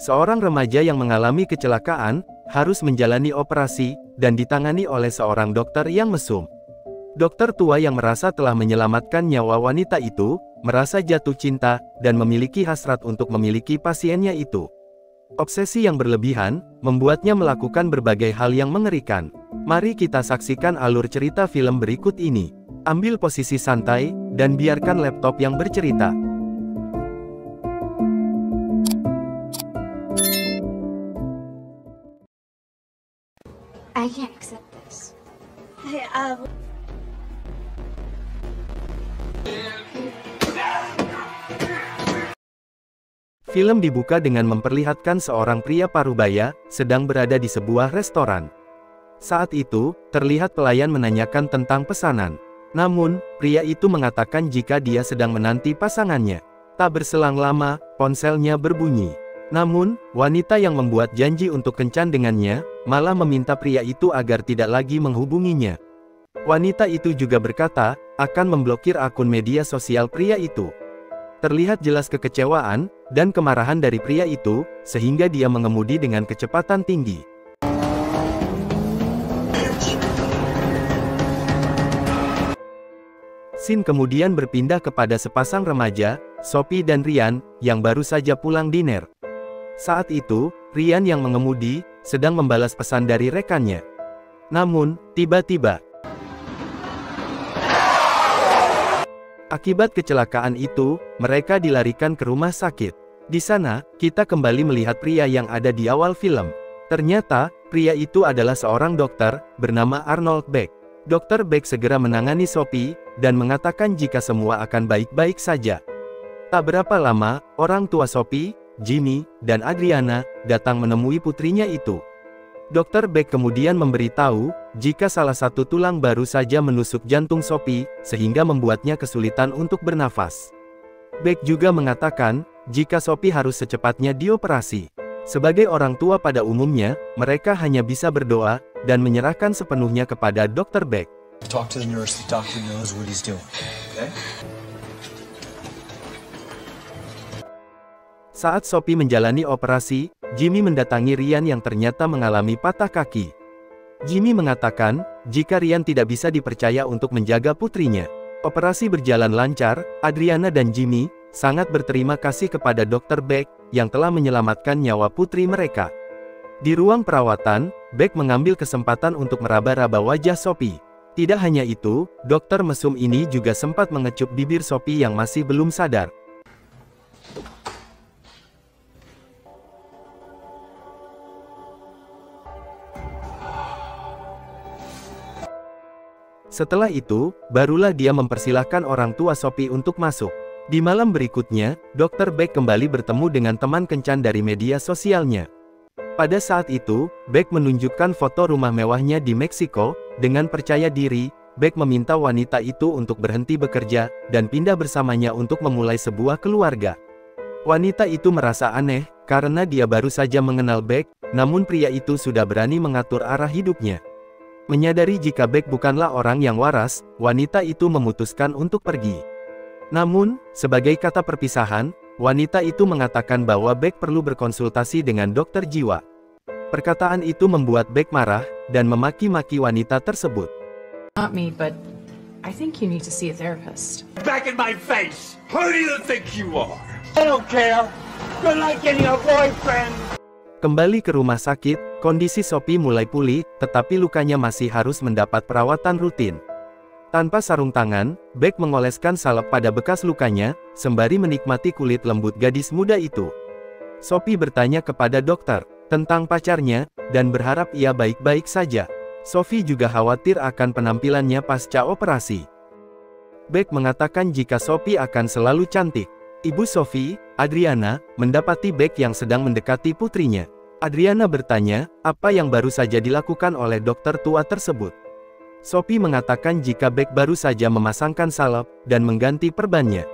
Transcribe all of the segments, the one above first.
Seorang remaja yang mengalami kecelakaan, harus menjalani operasi, dan ditangani oleh seorang dokter yang mesum. Dokter tua yang merasa telah menyelamatkan nyawa wanita itu, merasa jatuh cinta, dan memiliki hasrat untuk memiliki pasiennya itu. Obsesi yang berlebihan, membuatnya melakukan berbagai hal yang mengerikan. Mari kita saksikan alur cerita film berikut ini. Ambil posisi santai, dan biarkan laptop yang bercerita. I can't accept this. Film dibuka dengan memperlihatkan seorang pria parubaya, sedang berada di sebuah restoran. Saat itu, terlihat pelayan menanyakan tentang pesanan. Namun, pria itu mengatakan jika dia sedang menanti pasangannya. Tak berselang lama, ponselnya berbunyi. Namun, wanita yang membuat janji untuk kencan dengannya, malah meminta pria itu agar tidak lagi menghubunginya. Wanita itu juga berkata, akan memblokir akun media sosial pria itu. Terlihat jelas kekecewaan, dan kemarahan dari pria itu, sehingga dia mengemudi dengan kecepatan tinggi. Scene kemudian berpindah kepada sepasang remaja, Sophie dan Ryan, yang baru saja pulang diner. Saat itu, Ryan yang mengemudi, sedang membalas pesan dari rekannya. Namun, tiba-tiba, akibat kecelakaan itu, mereka dilarikan ke rumah sakit. Di sana, kita kembali melihat pria yang ada di awal film. Ternyata, pria itu adalah seorang dokter, bernama Arnold Beck. Dr. Beck segera menangani Sophie, dan mengatakan jika semua akan baik-baik saja. Tak berapa lama, orang tua Sophie, Jimmy, dan Adriana, datang menemui putrinya itu. Dr. Beck kemudian memberitahu, jika salah satu tulang baru saja menusuk jantung Sophie, sehingga membuatnya kesulitan untuk bernafas. Beck juga mengatakan, jika Sophie harus secepatnya dioperasi. Sebagai orang tua pada umumnya, mereka hanya bisa berdoa, dan menyerahkan sepenuhnya kepada Dr. Beck. Talk to the nurse, the doctor knows what he's doing. Okay? Saat Sophie menjalani operasi, Jimmy mendatangi Ryan yang ternyata mengalami patah kaki. Jimmy mengatakan, jika Ryan tidak bisa dipercaya untuk menjaga putrinya. Operasi berjalan lancar, Adriana dan Jimmy sangat berterima kasih kepada Dr. Beck, yang telah menyelamatkan nyawa putri mereka. Di ruang perawatan, Beck mengambil kesempatan untuk meraba-raba wajah Sophie. Tidak hanya itu, dokter mesum ini juga sempat mengecup bibir Sophie yang masih belum sadar. Setelah itu, barulah dia mempersilahkan orang tua Sophie untuk masuk. Di malam berikutnya, Dr. Beck kembali bertemu dengan teman kencan dari media sosialnya. Pada saat itu, Beck menunjukkan foto rumah mewahnya di Meksiko. Dengan percaya diri, Beck meminta wanita itu untuk berhenti bekerja, dan pindah bersamanya untuk memulai sebuah keluarga. Wanita itu merasa aneh, karena dia baru saja mengenal Beck, namun pria itu sudah berani mengatur arah hidupnya. Menyadari jika Beck bukanlah orang yang waras, wanita itu memutuskan untuk pergi. Namun, sebagai kata perpisahan, wanita itu mengatakan bahwa Beck perlu berkonsultasi dengan dokter jiwa. Perkataan itu membuat Beck marah, dan memaki-maki wanita tersebut. Not me, but I think you need to see a therapist. Back in my face! Who do you think you are? I don't care. You're like getting a boyfriend. Kembali ke rumah sakit, kondisi Sophie mulai pulih, tetapi lukanya masih harus mendapat perawatan rutin. Tanpa sarung tangan, Beck mengoleskan salep pada bekas lukanya, sembari menikmati kulit lembut gadis muda itu. Sophie bertanya kepada dokter tentang pacarnya, dan berharap ia baik-baik saja. Sophie juga khawatir akan penampilannya pasca operasi. Beck mengatakan jika Sophie akan selalu cantik. Ibu Sophie, Adriana, mendapati Beck yang sedang mendekati putrinya. Adriana bertanya, apa yang baru saja dilakukan oleh dokter tua tersebut. Sophie mengatakan jika Beck baru saja memasangkan salep, dan mengganti perbannya.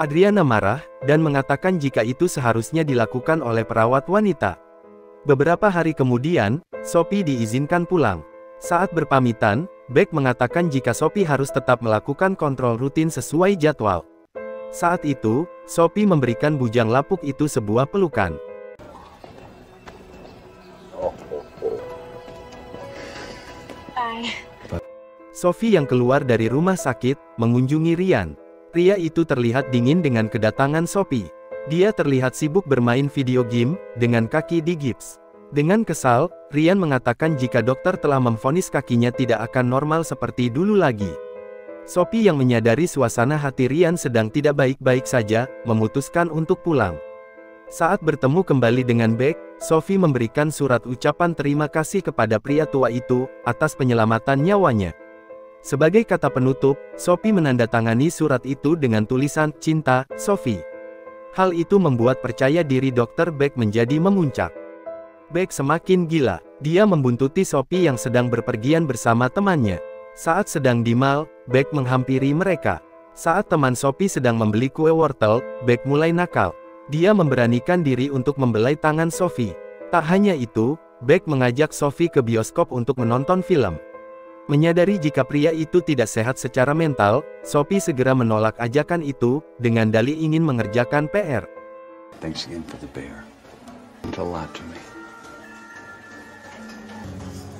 Adriana marah, dan mengatakan jika itu seharusnya dilakukan oleh perawat wanita. Beberapa hari kemudian, Sophie diizinkan pulang. Saat berpamitan, Beck mengatakan jika Sophie harus tetap melakukan kontrol rutin sesuai jadwal. Saat itu, Sophie memberikan bujang lapuk itu sebuah pelukan. Sophie yang keluar dari rumah sakit, mengunjungi Ryan. Pria itu terlihat dingin dengan kedatangan Sophie. Dia terlihat sibuk bermain video game, dengan kaki digips. Dengan kesal, Ryan mengatakan jika dokter telah memvonis kakinya tidak akan normal seperti dulu lagi. Sophie yang menyadari suasana hati Ryan sedang tidak baik-baik saja, memutuskan untuk pulang. Saat bertemu kembali dengan Beck, Sophie memberikan surat ucapan terima kasih kepada pria tua itu, atas penyelamatan nyawanya. Sebagai kata penutup, Sophie menandatangani surat itu dengan tulisan, "Cinta, Sophie." Hal itu membuat percaya diri Dr. Beck menjadi memuncak. Beck semakin gila. Dia membuntuti Sophie yang sedang berpergian bersama temannya. Saat sedang di mall, Beck menghampiri mereka. Saat teman Sophie sedang membeli kue wortel, Beck mulai nakal. Dia memberanikan diri untuk membelai tangan Sophie. Tak hanya itu, Beck mengajak Sophie ke bioskop untuk menonton film. Menyadari jika pria itu tidak sehat secara mental, Sophie segera menolak ajakan itu, dengan dalih ingin mengerjakan PR. Thanks again for the bear. It meant a lot to me.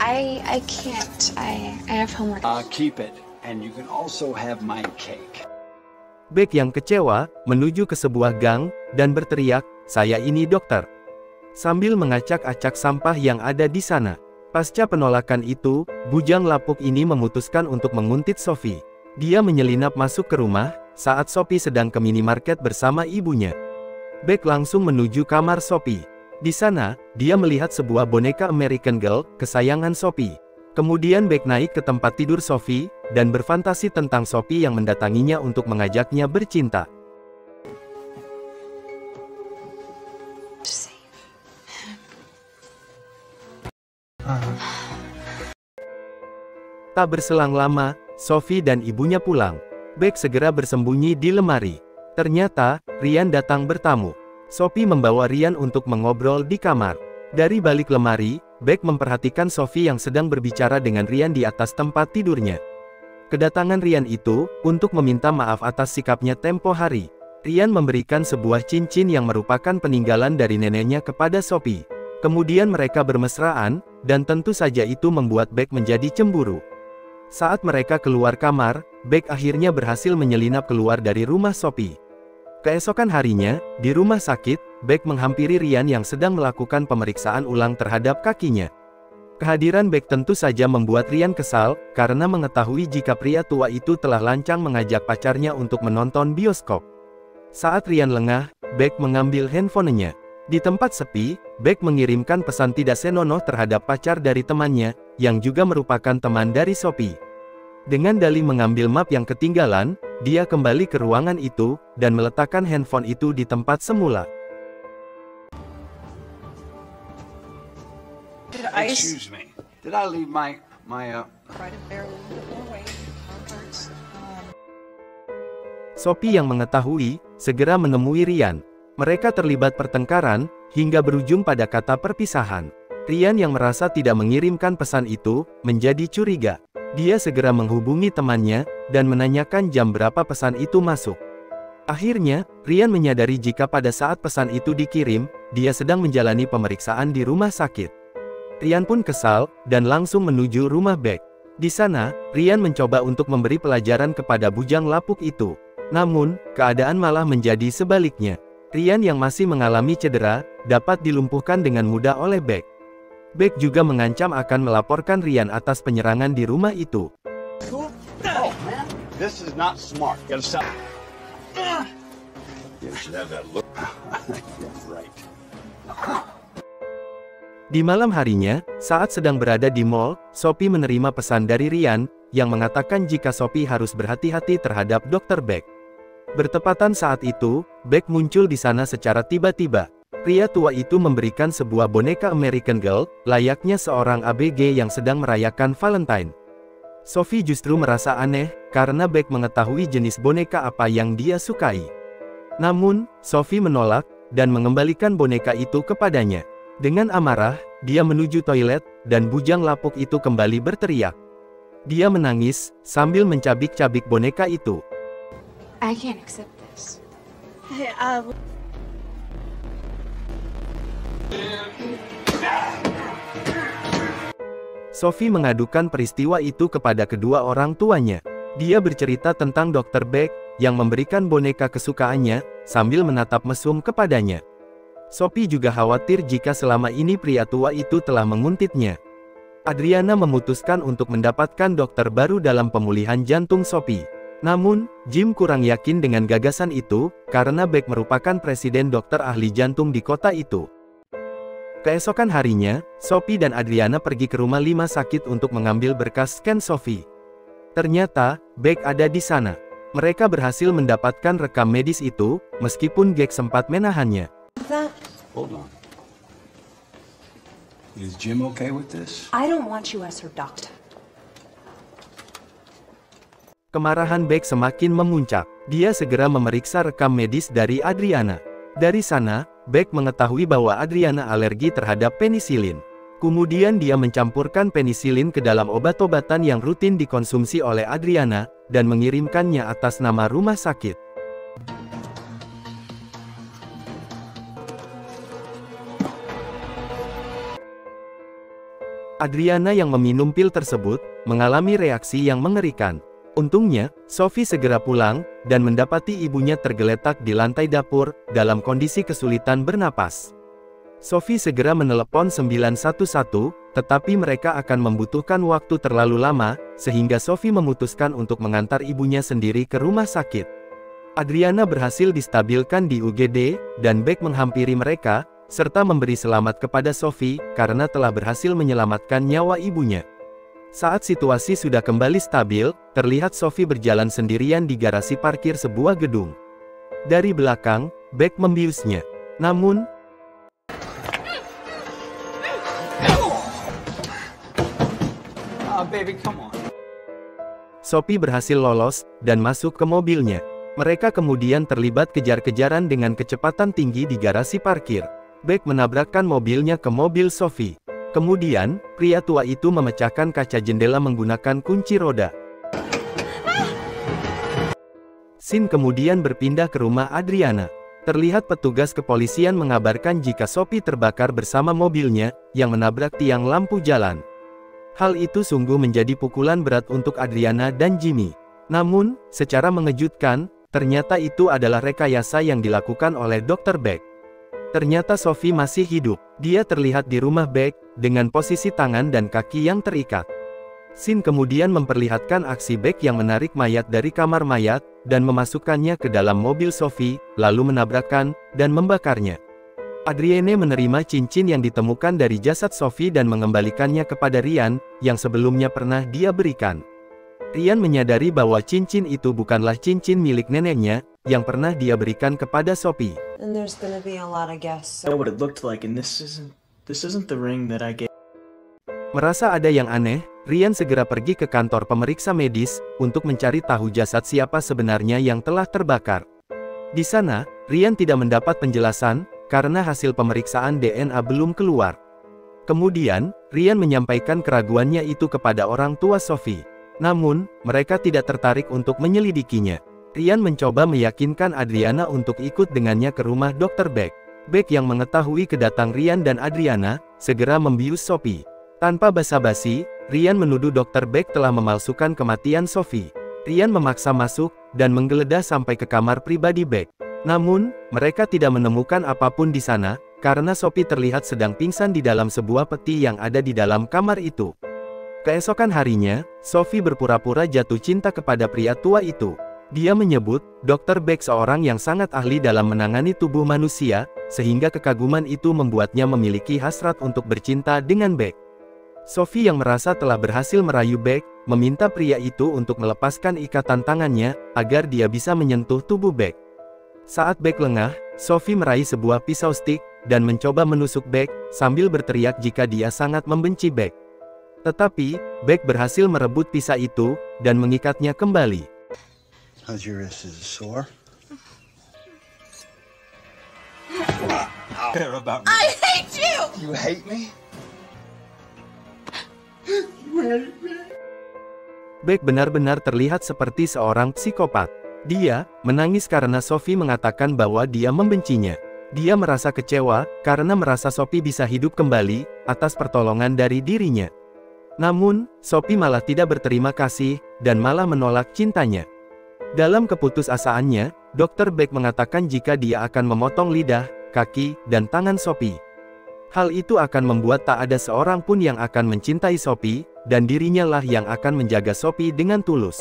I can't. I have homework. Keep it, and you can also have my cake. Beck yang kecewa, menuju ke sebuah gang, dan berteriak, "Saya ini dokter." Sambil mengacak-acak sampah yang ada di sana. Pasca penolakan itu, bujang lapuk ini memutuskan untuk menguntit Sophie. Dia menyelinap masuk ke rumah, saat Sophie sedang ke minimarket bersama ibunya. Beck langsung menuju kamar Sophie. Di sana, dia melihat sebuah boneka American Girl, kesayangan Sophie. Kemudian Beck naik ke tempat tidur Sophie, dan berfantasi tentang Sophie yang mendatanginya untuk mengajaknya bercinta. Tak berselang lama, Sophie dan ibunya pulang. Beck segera bersembunyi di lemari. Ternyata, Ryan datang bertamu. Sophie membawa Ryan untuk mengobrol di kamar. Dari balik lemari, Beck memperhatikan Sophie yang sedang berbicara dengan Ryan di atas tempat tidurnya. Kedatangan Ryan itu, untuk meminta maaf atas sikapnya tempo hari. Ryan memberikan sebuah cincin yang merupakan peninggalan dari neneknya kepada Sophie. Kemudian mereka bermesraan, dan tentu saja itu membuat Beck menjadi cemburu. Saat mereka keluar kamar, Beck akhirnya berhasil menyelinap keluar dari rumah Sophie. Keesokan harinya, di rumah sakit, Beck menghampiri Ryan yang sedang melakukan pemeriksaan ulang terhadap kakinya. Kehadiran Beck tentu saja membuat Ryan kesal, karena mengetahui jika pria tua itu telah lancang mengajak pacarnya untuk menonton bioskop. Saat Ryan lengah, Beck mengambil handphonenya. Di tempat sepi, Beck mengirimkan pesan tidak senonoh terhadap pacar dari temannya, yang juga merupakan teman dari Sophie. Dengan dalih mengambil map yang ketinggalan, dia kembali ke ruangan itu, dan meletakkan handphone itu di tempat semula. Excuse me. Did I leave my Sophie yang mengetahui, segera menemui Ryan. Mereka terlibat pertengkaran, hingga berujung pada kata perpisahan. Ryan yang merasa tidak mengirimkan pesan itu, menjadi curiga. Dia segera menghubungi temannya, dan menanyakan jam berapa pesan itu masuk. Akhirnya, Ryan menyadari jika pada saat pesan itu dikirim, dia sedang menjalani pemeriksaan di rumah sakit. Ryan pun kesal, dan langsung menuju rumah Beck. Di sana, Ryan mencoba untuk memberi pelajaran kepada bujang lapuk itu. Namun, keadaan malah menjadi sebaliknya. Ryan yang masih mengalami cedera, dapat dilumpuhkan dengan mudah oleh Beck. Beck juga mengancam akan melaporkan Ryan atas penyerangan di rumah itu. Oh, man. This is not smart. You gotta stop. You should have that look. Yeah, right. Di malam harinya, saat sedang berada di mall, Sophie menerima pesan dari Ryan, yang mengatakan jika Sophie harus berhati-hati terhadap Dr. Beck. Bertepatan saat itu, Beck muncul di sana secara tiba-tiba. Pria tua itu memberikan sebuah boneka American Girl, layaknya seorang ABG yang sedang merayakan Valentine. Sophie justru merasa aneh, karena Beck mengetahui jenis boneka apa yang dia sukai. Namun, Sophie menolak, dan mengembalikan boneka itu kepadanya. Dengan amarah, dia menuju toilet, dan bujang lapuk itu kembali berteriak. Dia menangis, sambil mencabik-cabik boneka itu. I can't accept this. Sophie mengadukan peristiwa itu kepada kedua orang tuanya. Dia bercerita tentang Dr. Beck, yang memberikan boneka kesukaannya, sambil menatap mesum kepadanya. Sophie juga khawatir jika selama ini pria tua itu telah menguntitnya. Adriana memutuskan untuk mendapatkan dokter baru dalam pemulihan jantung Sophie. Namun, Jim kurang yakin dengan gagasan itu, karena Beck merupakan presiden dokter ahli jantung di kota itu. Keesokan harinya, Sophie dan Adriana pergi ke rumah 5 sakit untuk mengambil berkas scan Sophie. Ternyata, Beck ada di sana. Mereka berhasil mendapatkan rekam medis itu, meskipun Gek sempat menahannya. Hold on. Is Jim okay with this? I don't want you as her doctor. Kemarahan Beck semakin memuncak. Dia segera memeriksa rekam medis dari Adriana. Dari sana, Beck mengetahui bahwa Adriana alergi terhadap penisilin. Kemudian dia mencampurkan penisilin ke dalam obat-obatan yang rutin dikonsumsi oleh Adriana, dan mengirimkannya atas nama rumah sakit. Adriana yang meminum pil tersebut, mengalami reaksi yang mengerikan. Untungnya, Sophie segera pulang, dan mendapati ibunya tergeletak di lantai dapur, dalam kondisi kesulitan bernapas. Sophie segera menelepon 911, tetapi mereka akan membutuhkan waktu terlalu lama, sehingga Sophie memutuskan untuk mengantar ibunya sendiri ke rumah sakit. Adriana berhasil distabilkan di UGD, dan Beck menghampiri mereka, serta memberi selamat kepada Sophie, karena telah berhasil menyelamatkan nyawa ibunya. Saat situasi sudah kembali stabil, terlihat Sophie berjalan sendirian di garasi parkir sebuah gedung. Dari belakang, Beck membiusnya. Namun, Baby, come on. Sophie berhasil lolos, dan masuk ke mobilnya. Mereka kemudian terlibat kejar-kejaran dengan kecepatan tinggi di garasi parkir. Beck menabrakkan mobilnya ke mobil Sophie. Kemudian, pria tua itu memecahkan kaca jendela menggunakan kunci roda. Scene kemudian berpindah ke rumah Adriana. Terlihat petugas kepolisian mengabarkan jika Sophie terbakar bersama mobilnya, yang menabrak tiang lampu jalan. Hal itu sungguh menjadi pukulan berat untuk Adriana dan Jimmy. Namun, secara mengejutkan, ternyata itu adalah rekayasa yang dilakukan oleh Dr. Beck. Ternyata Sophie masih hidup. Dia terlihat di rumah Beck, dengan posisi tangan dan kaki yang terikat. Scene kemudian memperlihatkan aksi Beck yang menarik mayat dari kamar mayat, dan memasukkannya ke dalam mobil Sophie, lalu menabrakkan, dan membakarnya. Adrienne menerima cincin yang ditemukan dari jasad Sophie dan mengembalikannya kepada Ryan, yang sebelumnya pernah dia berikan. Ryan menyadari bahwa cincin itu bukanlah cincin milik neneknya, yang pernah dia berikan kepada Sophie. And there's gonna be a lot of guests. I know what it looked like, and this isn't the ring that I gave. Merasa ada yang aneh, Ryan segera pergi ke kantor pemeriksa medis, untuk mencari tahu jasad siapa sebenarnya yang telah terbakar. Di sana, Ryan tidak mendapat penjelasan, karena hasil pemeriksaan DNA belum keluar. Kemudian, Ryan menyampaikan keraguannya itu kepada orang tua Sophie. Namun, mereka tidak tertarik untuk menyelidikinya. Ryan mencoba meyakinkan Adriana untuk ikut dengannya ke rumah Dr. Beck. Beck yang mengetahui kedatang Ryan dan Adriana, segera membius Sophie. Tanpa basa-basi, Ryan menuduh Dr. Beck telah memalsukan kematian Sophie. Ryan memaksa masuk, dan menggeledah sampai ke kamar pribadi Beck. Namun, mereka tidak menemukan apapun di sana, karena Sophie terlihat sedang pingsan di dalam sebuah peti yang ada di dalam kamar itu. Keesokan harinya, Sophie berpura-pura jatuh cinta kepada pria tua itu. Dia menyebut, Dr. Beck seorang yang sangat ahli dalam menangani tubuh manusia, sehingga kekaguman itu membuatnya memiliki hasrat untuk bercinta dengan Beck. Sophie yang merasa telah berhasil merayu Beck, meminta pria itu untuk melepaskan ikatan tangannya, agar dia bisa menyentuh tubuh Beck. Saat Beck lengah, Sophie meraih sebuah pisau stick, dan mencoba menusuk Beck, sambil berteriak jika dia sangat membenci Beck. Tetapi, Beck berhasil merebut pisau itu, dan mengikatnya kembali. How's your wrist? Is it sore? Care about me. I hate you! You hate me? Beck benar-benar terlihat seperti seorang psikopat. Dia menangis karena Sophie mengatakan bahwa dia membencinya. Dia merasa kecewa, karena merasa Sophie bisa hidup kembali, atas pertolongan dari dirinya. Namun, Sophie malah tidak berterima kasih, dan malah menolak cintanya. Dalam keputusasaannya, Dr. Beck mengatakan jika dia akan memotong lidah, kaki, dan tangan Sophie. Hal itu akan membuat tak ada seorang pun yang akan mencintai Sophie, dan dirinya lah yang akan menjaga Sophie dengan tulus.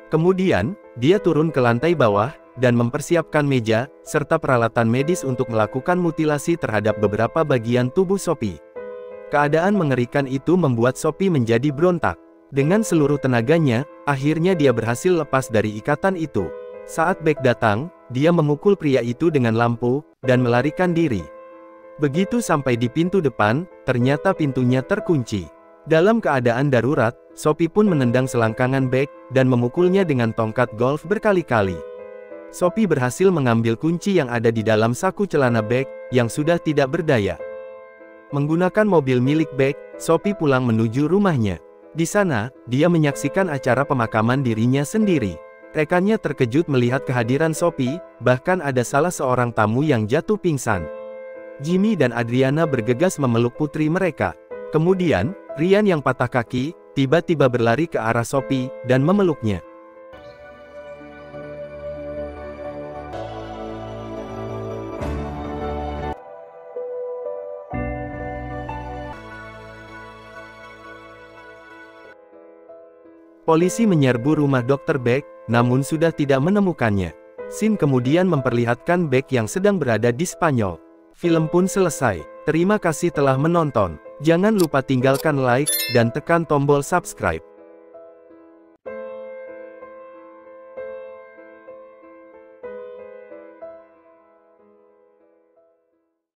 Kemudian, dia turun ke lantai bawah, dan mempersiapkan meja, serta peralatan medis untuk melakukan mutilasi terhadap beberapa bagian tubuh Sophie. Keadaan mengerikan itu membuat Sophie menjadi berontak. Dengan seluruh tenaganya, akhirnya dia berhasil lepas dari ikatan itu. Saat Beck datang, dia memukul pria itu dengan lampu, dan melarikan diri. Begitu sampai di pintu depan, ternyata pintunya terkunci. Dalam keadaan darurat, Sophie pun menendang selangkangan Beck, dan memukulnya dengan tongkat golf berkali-kali. Sophie berhasil mengambil kunci yang ada di dalam saku celana Beck, yang sudah tidak berdaya. Menggunakan mobil milik Beck, Sophie pulang menuju rumahnya. Di sana, dia menyaksikan acara pemakaman dirinya sendiri. Rekannya terkejut melihat kehadiran Sophie, bahkan ada salah seorang tamu yang jatuh pingsan. Jimmy dan Adriana bergegas memeluk putri mereka. Kemudian, Ryan yang patah kaki, tiba-tiba berlari ke arah Sophie, dan memeluknya. Polisi menyerbu rumah Dr. Beck, namun sudah tidak menemukannya. Scene kemudian memperlihatkan Beck yang sedang berada di Spanyol. Film pun selesai. Terima kasih telah menonton. Jangan lupa tinggalkan like, dan tekan tombol subscribe.